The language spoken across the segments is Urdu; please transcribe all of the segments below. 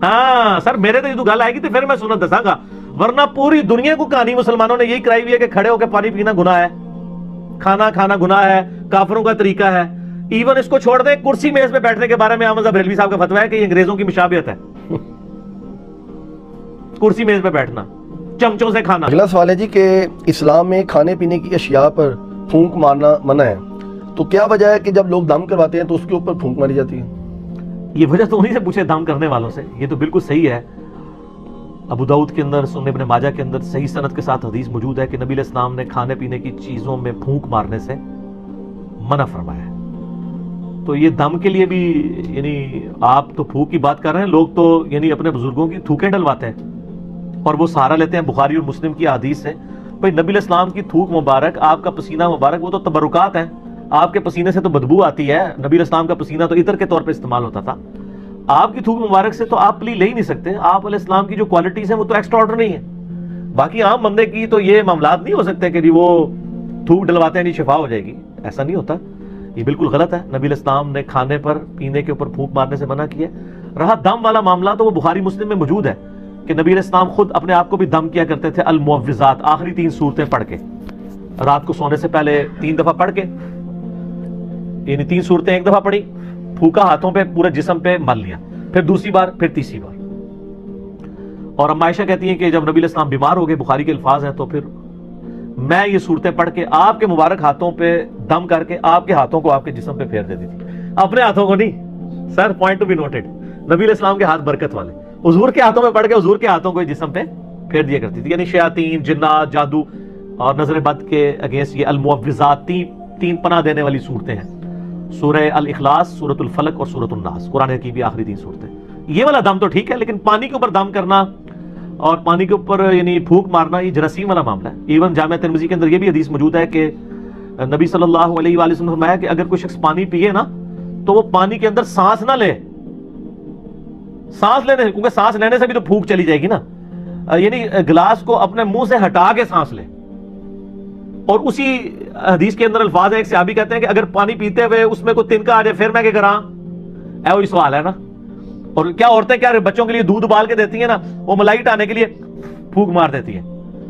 ہاں سر میرے تو گل آئے گی تو پھر میں سنت دساں گا، ورنہ پوری دنیا کو کہانی مسلمانوں نے یہی کرائی ہوئی ہے کہ کھڑے ہو کے پانی پینا گناہ ہے، کھانا کھانا گناہ ہے، کافروں کا طریقہ ہے۔ ایون اس کو چھوڑ دیں، کرسی میز پہ بیٹھنے کے بارے میں احمد بریلوی صاحب کا فتویٰ ہے کہ یہ انگریزوں کی مشابہت ہے، کرسی میز پہ بیٹھنا، چمچوں سے کھانا۔ اگلا سوال ہے جی کہ اسلام میں کھانے پینے کی اشیاء پر پھونک مارنا منع ہے، تو کیا وجہ ہے کہ جب لوگ دم کرواتے ہیں تو اس کے اوپر پھونک ماری جاتی ہے؟ یہ وجہ تو انہی سے پوچھے دم کرنے والوں سے، یہ تو بالکل صحیح ہے۔ ابو داؤد کے اندر، سنن ابن ماجہ کے اندر صحیح سند کے ساتھ حدیث موجود ہے کہ نبی علیہ السلام نے کھانے پینے کی چیزوں میں پھونک مارنے سے منع فرمایا ہے۔ تو یہ دم کے لیے بھی یعنی آپ تو پھونک کی بات کر رہے ہیں، لوگ تو یعنی اپنے بزرگوں کی تھوکیں ڈلواتے ہیں اور وہ سہارا لیتے ہیں بخاری اور مسلم کی احادیث سے۔ بھائی نبی علیہ السلام کی تھوک مبارک، آپ کا پسینہ مبارک، وہ تو تبرکات ہیں، آپ کے پسینے سے تو بدبو آتی ہے، نبی علیہ السلام کا پسینہ تو عطر کے طور پہ استعمال ہوتا تھا، آپ کی تھوک مبارک سے تو آپ پلی لے ہی نہیں سکتے۔ آپ علیہ السلام کی جو کوالٹیز ہیں وہ تو ایکسٹرا آرڈنری ہیں، باقی عام بندے کی تو یہ معاملات نہیں ہو سکتے کہ جی وہ تھوک ڈلواتے ہیں نہیں شفا ہو جائے گی، ایسا نہیں ہوتا، یہ بالکل غلط ہے۔ نبی علیہ السلام نے کھانے پر پینے کے اوپر پھونک مارنے سے منع کیا۔ رہا دم والا معاملہ تو وہ بخاری مسلم میں موجود ہے کہ نبی علیہ السلام خود اپنے آپ کو بھی دم کیا کرتے تھے، المعوذات، آخری 3 سورتیں پڑھ کے، رات کو سونے سے پہلے 3 دفعہ پڑھ کے، یعنی 3 سورتیں ایک دفعہ پڑھی، پھونکا ہاتھوں پہ، پورے جسم پہ مل لیا، پھر دوسری بار، پھر تیسری بار۔ اور ام عائشہ کہتی ہیں کہ جب نبی علیہ السلام بیمار ہو گئے، بخاری کے الفاظ ہیں، تو پھر میں یہ صورتیں پڑھ کے آپ کے مبارک ہاتھوں پہ دم کر کے آپ کے ہاتھوں کو آپ کے جسم پہ پھیر دیتی تھی، اپنے ہاتھوں کو نہیں سر، پوائنٹ ٹو بی نوٹڈ، نبی علیہ السلام کے ہاتھ برکت والے، حضور کے ہاتھوں میں پڑھ کے حضور کے ہاتھوں کو جسم پہ پھیر دیا کرتی تھی۔ یعنی شیاطین، جنات، جادو اور نظر بد کے اگینسٹ یہ المعوذات، 3 پناہ دینے والی صورتیں ہیں، سورہ الاخلاص، سورۃ الفلق اور سورۃ الناس، قرآن کی بھی آخری 3 صورتیں۔ یہ والا دم تو ٹھیک ہے، لیکن پانی کے اوپر دم کرنا اور پانی کے اوپر یعنی پھونک مارنا یہ جراثیم والا معاملہ ہے۔ ایون جامعہ ترمذی کے اندر یہ بھی حدیث موجود ہے کہ نبی صلی اللہ علیہ وآلہ وسلم نے فرمایا کہ اگر کوئی شخص پانی پیے نا تو وہ پانی کے اندر سانس نہ لے، سانس لینے، کیونکہ سانس لینے سے بھی تو پھونک چلی جائے گی نا، یعنی گلاس کو اپنے منہ سے ہٹا کے سانس لے۔ اور اسی حدیث کے اندر الفاظ ہیں، ایک صحابی کہتے ہیں کہ اگر پانی پیتے ہوئے اس میں کوئی تنکا آ جائے پھر میں کیا کراں؟ وہی سوال ہے نا۔ اور کیا عورتیں کیا بچوں کے لیے دودھ ابال کے دیتی ہیں نا، وہ ملائی ہٹانے کے لیے پھونک مار دیتی ہیں۔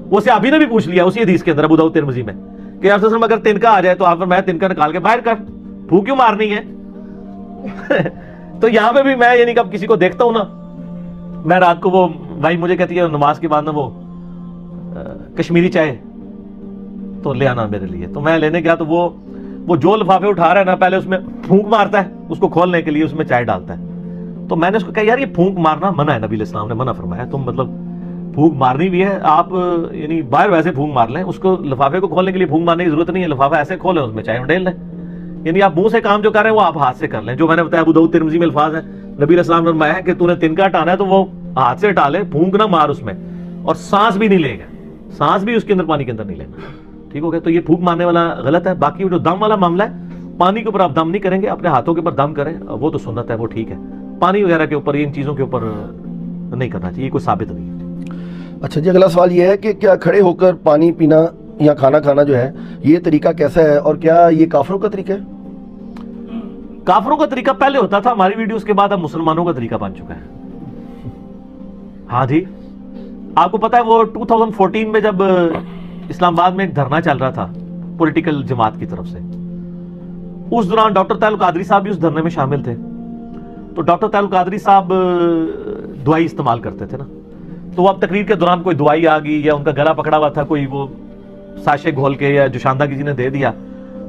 وہ صحابی نے بھی پوچھ لیا اسی حدیث کے اندر ابو داؤد ترمذی میں کہ یا رسول اللہ اگر تنکا آ جائے تو آپ میں تنکا نکال کے باہر کر، پھونک کیوں مارنی ہے؟ تو یہاں پہ بھی میں یعنی کب کسی کو دیکھتا ہوں نا، میں رات کو وہ بھائی مجھے کہتی ہے نماز کے بعد نا وہ کشمیری چائے تو لے آنا میرے لیے، تو میں لینے گیا تو وہ جو لفافے اٹھا رہا ہے نا پہلے اس میں پھونک مارتا ہے، اس کو کھولنے کے لیے اس میں چائے ڈالتا ہے۔ تو میں نے اس کو کہا یار یہ پھونک مارنا منع ہے، نبی علیہ السلام نے منع فرمایا، تم مطلب پھونک مارنی بھی ہے آپ یعنی باہر ویسے پھونک مار لیں، اس کو لفافے کو کھولنے کے لیے پھونک مارنے کی ضرورت نہیں ہے، لفافہ ایسے کھولیں اس میں چائے ڈال لیں، یعنی آپ منہ سے کام جو کر رہے ہیں وہ آپ ہاتھ سے کر لیں۔ جو میں نے بتایا ابو داؤد ترمذی میں الفاظ ہیں، نبی علیہ السلام نے فرمایا ہے کہ تو نے تنکا ہٹانا ہے تو وہ ہاتھ سے ہٹا لے، پھونک نہ مار اس میں، اور سانس بھی نہیں لے گا، سانس بھی اس کے اندر پانی کے اندر نہیں لینا، ٹھیک ہو گیا۔ تو یہ پھونک مارنے والا غلط ہے۔ باقی جو دم والا معاملہ ہے، پانی کے اوپر آپ دم نہیں کریں گے، اپنے ہاتھوں کے اوپر دم کریں، وہ تو سنت ہے، وہ ٹھیک ہے۔ پانی وغیرہ کے اوپر ان چیزوں کے اوپر نہیں کرنا چاہیے، کوئی ثابت نہیں ہے۔ اچھا جی، اگلا سوال یہ ہے کہ کیا کھڑے ہو کر پانی پینا یا کھانا کھانا جو ہے یہ طریقہ کیسا ہے، اور کیا یہ کافروں کا طریقہ ہے؟ کافروں کا طریقہ پہلے ہوتا تھا، ہماری ویڈیوز کے بعد اب مسلمانوں کا طریقہ بن چکا ہے۔ ہاں جی، آپ کو پتا ہے وہ 2014 میں جب اسلام آباد میں ایک دھرنا چل رہا تھا پولیٹیکل جماعت کی طرف سے، اس دوران ڈاکٹر طاہر القادری صاحب بھی اس دھرنے میں شامل تھے۔ تو ڈاکٹر طاہر القادری صاحب دوائی استعمال کرتے تھے نا، تو وہ اب تقریر کے دوران کوئی دوائی آ گئی یا ان کا گلا پکڑا ہوا تھا، کوئی وہ ساشے گھول کے یا جوشاندہ کسی نے دے دیا،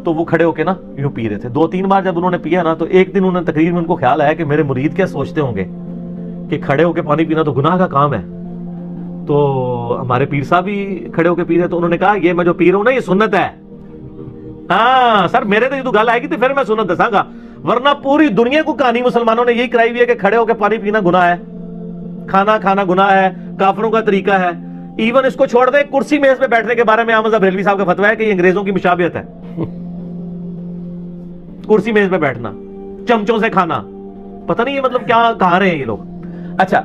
تو وہ کھڑے ہو کے نا یوں پی رہے تھے۔ 2-3 بار جب انہوں نے پیا نا تو ایک دن انہوں نے تقریر میں ان کو خیال آیا کہ میرے مرید کیا سوچتے ہوں گے کہ کھڑے ہو کے پانی پینا تو گناہ کا کام ہے۔ تو ہمارے پیر صاحب بھی کھڑے ہو کے پی رہے، تو انہوں نے کہا یہ میں جو پی رہا ہوں نا یہ سنت ہے۔ ہاں سر میرے تو گل آئے گی تو پھر میں سنت دساں گا، ورنہ پوری دنیا کو کہانی مسلمانوں نے یہی کرائی ہوئی ہے کہ کھڑے ہو کے پانی پینا گناہ ہے، کھانا کھانا گناہ ہے، کافروں کا طریقہ ہے۔ ایون اس کو چھوڑ دیں، کرسی میز پہ بیٹھنے کے بارے میں احمد بریلوی صاحب کا فتویٰ ہے کہ یہ انگریزوں کی مشابہت ہے، کرسی میز پہ بیٹھنا، چمچوں سے کھانا، پتہ نہیں یہ مطلب کیا کہا رہے ہیں یہ لوگ۔ اچھا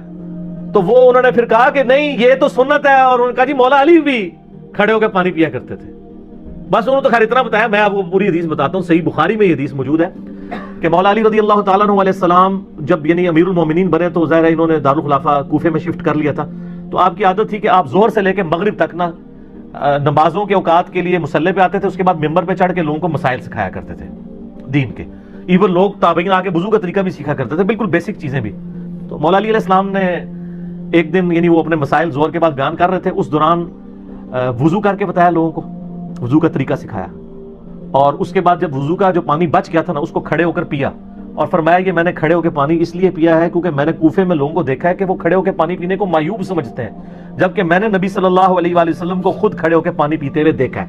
تو وہ انہوں نے پھر کہا کہ نہیں یہ تو سنت ہے، اور انہوں نے کہا جی مولا علی بھی کھڑے ہو کے پانی پیا کرتے تھے۔ بس انہوں نے تو خیر اتنا بتایا، میں آپ کو پوری حدیث بتاتا ہوں، صحیح بخاری میں یہ حدیث موجود ہے کہ مولا علی رضی اللہ تعالیٰ عنہ علیہ السلام جب یعنی امیر المومنین بنے تو ظاہر ہے انہوں نے دارالخلافہ کوفے میں شفٹ کر لیا تھا، تو آپ کی عادت تھی کہ آپ زور سے لے کے مغرب تک نا نمازوں کے اوقات کے لیے مصلی پہ آتے تھے، اس کے بعد ممبر پہ چڑھ کے لوگوں کو مسائل سکھایا کرتے تھے دین کے، ایون لوگ تابعین آ کے وضو کا طریقہ بھی سیکھا کرتے تھے، بالکل بیسک چیزیں بھی۔ تو مولا علی علیہ السلام نے ایک دن یعنی وہ اپنے مسائل زور کے بعد بیان کر رہے تھے، اس دوران وضو کر کے بتایا لوگوں کو، وضو کا طریقہ سکھایا، اور اس کے بعد جب وضو کا جو پانی بچ گیا تھا نا اس کو کھڑے ہو کر پیا، اور فرمایا کہ میں نے کھڑے ہو کے پانی اس لیے پیا ہے کیونکہ میں نے کوفے میں لوگوں کو دیکھا ہے کہ وہ کھڑے ہو کے پانی پینے کو معیوب سمجھتے ہیں، جبکہ میں نے نبی صلی اللہ علیہ وآلہ وسلم کو خود کھڑے ہو کے پانی پیتے ہوئے دیکھا ہے۔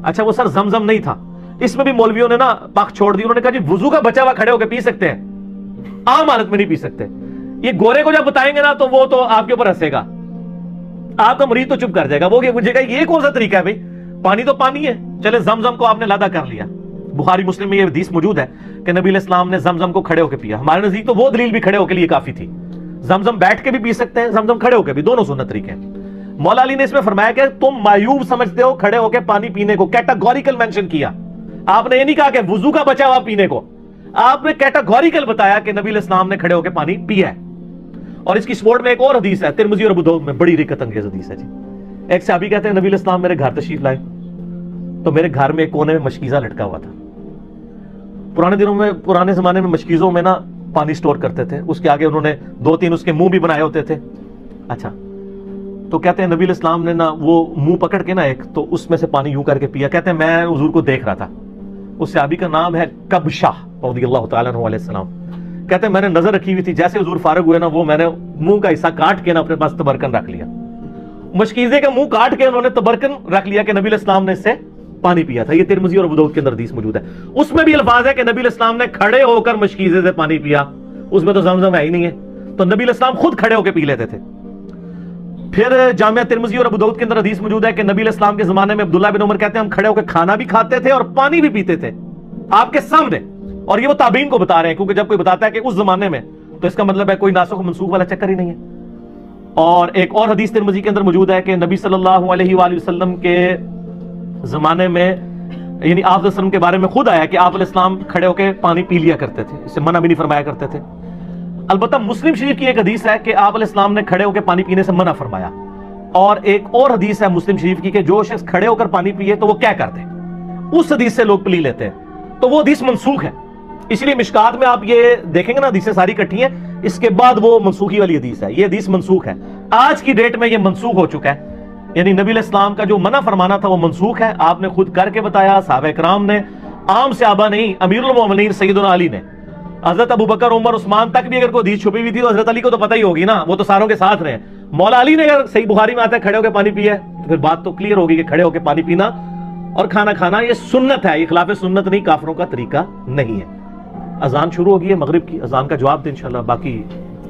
اچھا وہ سر زمزم نہیں تھا، اس میں بھی مولویوں نے نا پاک چھوڑ دی، انہوں نے کہا جی وضو کا بچا ہوا کھڑے ہو کے پی سکتے ہیں، عام حالت میں نہیں پی سکتے۔ یہ گورے کو جب بتائیں گے نا تو وہ تو آپ کے اوپر ہنسے گا، آپ کا مریض تو چپ کر جائے گا، وہ پوچھے گا یہ کون سا طریقہ ہے بھائی، پانی تو پانی ہے، چلے زمزم کو آپ نے لادا کر لیا۔ بخاری مسلم میں یہ حدیث موجود ہے کہ نبی علیہ السلام نے زمزم کو کھڑے ہو کے پیا، ہمارے نزدیک تو وہ دلیل بھی کھڑے ہو کے لیے کافی تھی، زمزم بیٹھ کے بھی پی سکتے ہیں، زمزم کھڑے ہو کے بھی، دونوں سنت طریقے ہیں۔ مولا علی نے اس میں فرمایا کہ تم معیوب سمجھتے ہو کھڑے ہو کے پانی پینے کو، کیٹاگوریکل مینشن کیا، آپ نے یہ نہیں کہا کہ وضو کا بچا ہوا پینے کو، آپ نے کیٹاگوریکل بتایا کہ نبی علیہ السلام نے کھڑے ہو کے پانی پیا ہے۔ اور اس کی سپورٹ میں ایک اور حدیث ہے ترمذی اور ابو داؤد میں، بڑی رکت انگیز حدیث ہے جی۔ ایک صحابی کہتے ہیں نبی علیہ السلام میرے گھر تشریف لائے تو میرے گھر میں ایک کونے میں مشکیزہ لٹکا ہوا تھا، پرانے زمانے میں مشکیزوں میں نا پانی سٹور کرتے تھے، اس کے آگے انہوں نے 2-3 اس کے منہ بھی بنائے ہوتے تھے۔ اچھا تو کہتے ہیں نبی علیہ السلام نے نا وہ منہ پکڑ کے نا ایک تو اس میں سے پانی یوں کر کے پیا، کہتے ہیں میں حضور کو دیکھ رہا تھا، اس صحابی کا نام ہے کبشہ رضی اللہ تعالیٰ عنہ علیہ السلام، کہتے ہیں میں نے نظر رکھی ہوئی تھی، جیسے حضور فارغ ہوئے نا وہ میں نے منہ کا حصہ کاٹ کے نا اپنے پاس تبرکن رکھ لیا، مشکیزے کا منہ کاٹ کے انہوں نے تبرکن رکھ لیا کہ نبی علیہ السلام نے اس سے پانی پیا تھا۔ یہ ترمذی اور ابو داؤد کے اندر حدیث موجود ہے، اس میں بھی الفاظ ہے کہ نبی علیہ السلام نے کھڑے ہو کر مشکیزے سے پانی پیا، اس میں تو زمزم ہے ہی نہیں ہے، تو نبی علیہ السلام خود کھڑے ہو کے پی لیتے تھے۔ پھر جامعہ ترمذی اور ابو داؤد کے اندر حدیث موجود ہے کہ نبی علیہ السلام کے زمانے میں عبداللہ بن عمر کہتے ہیں ہم کھڑے ہو کے کھانا بھی کھاتے تھے اور پانی بھی پیتے تھے آپ کے سامنے، اور یہ وہ تابعین کو بتا رہے ہیں، کیونکہ جب کوئی بتاتا ہے کہ اس زمانے میں تو اس کا مطلب ہے کوئی ناسخ و منسوخ والا چکر ہی نہیں ہے۔ اور ایک اور حدیث ترمذی کے اندر موجود ہے کہ نبی صلی اللہ علیہ وآلہ وسلم کے زمانے میں یعنی آپ علیہ السلام کے بارے میں خود آیا کہ آپ علیہ السلام کھڑے ہو کے پانی پی لیا کرتے تھے، اسے منع بھی نہیں فرمایا کرتے تھے۔ البتہ مسلم شریف کی ایک حدیث ہے کہ آپ علیہ السلام نے کھڑے ہو کے پانی پینے سے منع فرمایا، اور ایک اور حدیث ہے مسلم شریف کی کہ جو شخص کھڑے ہو کر پانی پیے تو وہ کیا کرتے، اس حدیث سے لوگ پلی لیتے ہیں، تو وہ حدیث منسوخ ہے، اس لیے مشکات میں آپ یہ دیکھیں گے نا حدیثیں ساری کٹھی ہیں، اس کے بعد وہ منسوخی والی حدیث ہے، یہ حدیث منسوخ ہے، آج کی ڈیٹ میں یہ منسوخ ہو چکا ہے، یعنی نبی علیہ السلام کا جو منع فرمانا تھا وہ منسوخ ہے، آپ نے خود کر کے بتایا، صحابہ کرام نے، عام صحابہ نہیں، امیر المومنین سیدنا علی نے، حضرت ابو بکر عمر عثمان تک بھی اگر کوئی حدیث چھپی ہوئی تھی تو حضرت علی کو تو پتہ ہی ہوگی نا، وہ تو ساروں کے ساتھ رہے، مولا علی نے اگر صحیح بخاری میں آتا ہے کھڑے ہو کے پانی پیا ہے تو پھر بات تو کلیئر ہوگی کہ کھڑے ہو کے پانی پینا اور کھانا کھانا یہ سنت ہے، یہ خلاف سنت نہیں، کافروں کا طریقہ نہیں ہے۔ اذان شروع ہوگی ہے مغرب کی، اذان کا جواب دیں انشاءاللہ، باقی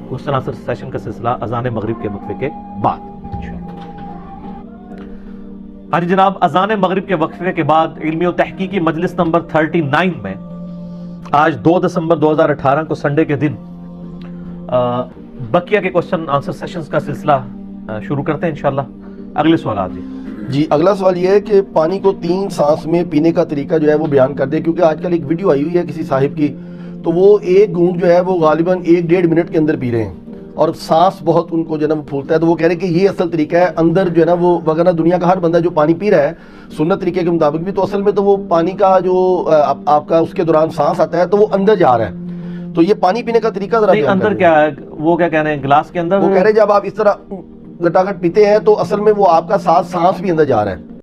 کوسچن آنسر سیشن کا سلسلہ اذان مغرب کے وقفے کے بعد۔ ہاں جی جناب، اذان مغرب کے وقفے کے بعد علمی و تحقیقی مجلس نمبر 39 میں آج 2 دسمبر 2018 کو سنڈے کے دن بقیہ کے کوسچن آنسر سیشنز کا سلسلہ شروع کرتے ہیں انشاءاللہ۔ اگلے سوالات جی اگلا سوال یہ ہے کہ پانی کو 3 سانس میں پینے کا طریقہ جو ہے وہ بیان کر دیں، کیونکہ آج کل ایک ویڈیو آئی ہوئی ہے کسی صاحب کی، تو وہ ایک گھونٹ جو ہے وہ غالباً 1-1.5 منٹ کے اندر پی رہے ہیں اور سانس بہت ان کو جو ہے نا وہ پھولتا ہے، تو وہ کہہ رہے ہیں کہ یہ اصل طریقہ ہے، اندر جو ہے نا وہ وغیرہ دنیا کا ہر بندہ جو پانی پی رہا ہے سنت طریقے کے مطابق بھی، تو اصل میں تو وہ پانی کا جو آپ کا اس کے دوران سانس آتا ہے تو وہ اندر جا رہا ہے، تو یہ پانی پینے کا طریقہ ذرا اندر کیا ہے، وہ کیا کہہ رہے ہیں گلاس کے اندر، وہ کہہ رہے ہیں جب آپ اس طرح گٹاگٹ پیتے ہیں تو اصل میں وہ آپ کا سانس بھی اندر جا رہا ہے،